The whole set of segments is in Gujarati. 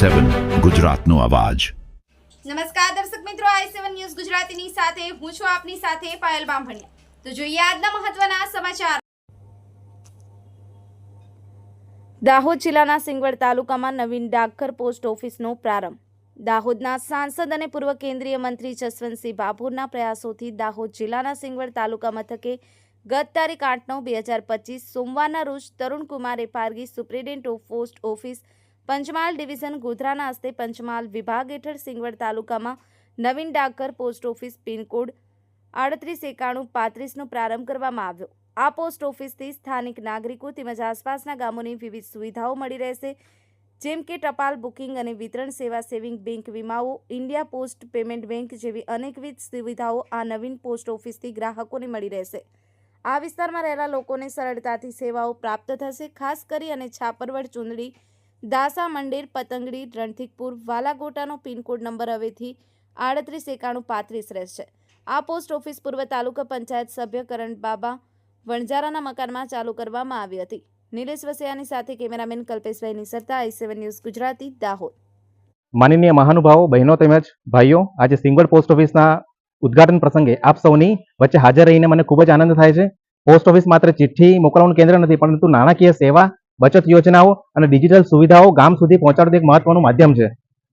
i7 ગુજરાતનો અવાજ। નમસ્કાર દર્શક મિત્રો, i7 ન્યૂઝ ગુજરાતીની સાથે હું છું આપની સાથે પાયલ બામભણિયા। તો જોઈએ આજના મહત્વના સમાચાર। દાહોદ જિલ્લાના સિંગવડ તાલુકામાં નવીન ડાકઘર પોસ્ટ ઓફિસનો પ્રારંભ। દાહોદના સાંસદ અને પૂર્વ કેન્દ્રીય મંત્રી જસવંતસિંહ ભાભોરના પ્રયાસોથી દાહોદ જિલ્લાના સિંગવડ તાલુકા મથકે ગત તારીખ 8/9/2025 સોમવારના રોજ Tarunkumar Pargi superintendent of post office Panchmahal division ગોધરાના હસ્તે પંચમહાલ વિભાગ હેઠળ સિંગવડ તાલુકામાં નવીન ડાકઘર પોસ્ટ ઓફિસ પિનકોડ 389135નો પ્રારંભ કરવામાં આવ્યો। આ પોસ્ટ ઓફિસથી સ્થાનિક નાગરિકો તેમજ આસપાસના ગામોની વિવિધ સુવિધાઓ મળી રહેશે, જેમ કે ટપાલ બુકિંગ અને વિતરણ સેવા, સેવિંગ બેંક, વીમાઓ, ઇન્ડિયા પોસ્ટ પેમેન્ટ બેંક જેવી અનેકવિધ સુવિધાઓ આ નવીન પોસ્ટ ઓફિસથી ગ્રાહકોને મળી રહેશે। આ વિસ્તારમાં રહેલા લોકોને સરળતાથી સેવાઓ પ્રાપ્ત થશે। ખાસ કરી અને છાપરવડ, ચુંદડી, દાસા, મંડેર, પતંગડી, રણથીકપુર, વાલાગોટાનો પિનકોડ નંબર હવેથી 389135 રહેશે। આ પોસ્ટ ઓફિસ પૂર્વ તાલુકા પંચાયત સભ્ય કરણબાબા વણજારાના મકાનમાં ચાલુ કરવામાં આવી હતી। નિલેશ વસિયાની સાથે cameraman Kalpeshbhai નિસરતા, i7 news Gujarati, Dahod. માનનીય મહાનુભાવો, બહેનો તેમજ ભાઈઓ, આજે સિંગવડ પોસ્ટ ઓફિસના ઉદ્ઘાટન પ્રસંગે આપ સૌની વચ્ચે હાજર રહીને મને ખૂબ જ આનંદ થાય છે। પોસ્ટ ઓફિસ માત્ર ચિઠ્ઠી મોકલવાનું કેન્દ્ર નથી, પરંતુ નાણાકીય સેવા, બચત યોજનાઓ અને ડિજિટલ સુવિધાઓ ગામ સુધી પહોંચાડતું એક મહત્વનું માધ્યમ છે।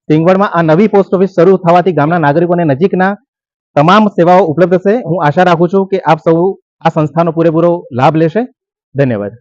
સિંગવડમાં આ નવી પોસ્ટ ઓફિસ શરૂ થવાથી ગામના નાગરિકોને નજીકના તમામ સેવાઓ ઉપલબ્ધ થશે। હું આશા રાખું છું કે આપ સૌ આ સંસ્થાનો પૂરેપૂરો લાભ લેશે। ધન્યવાદ।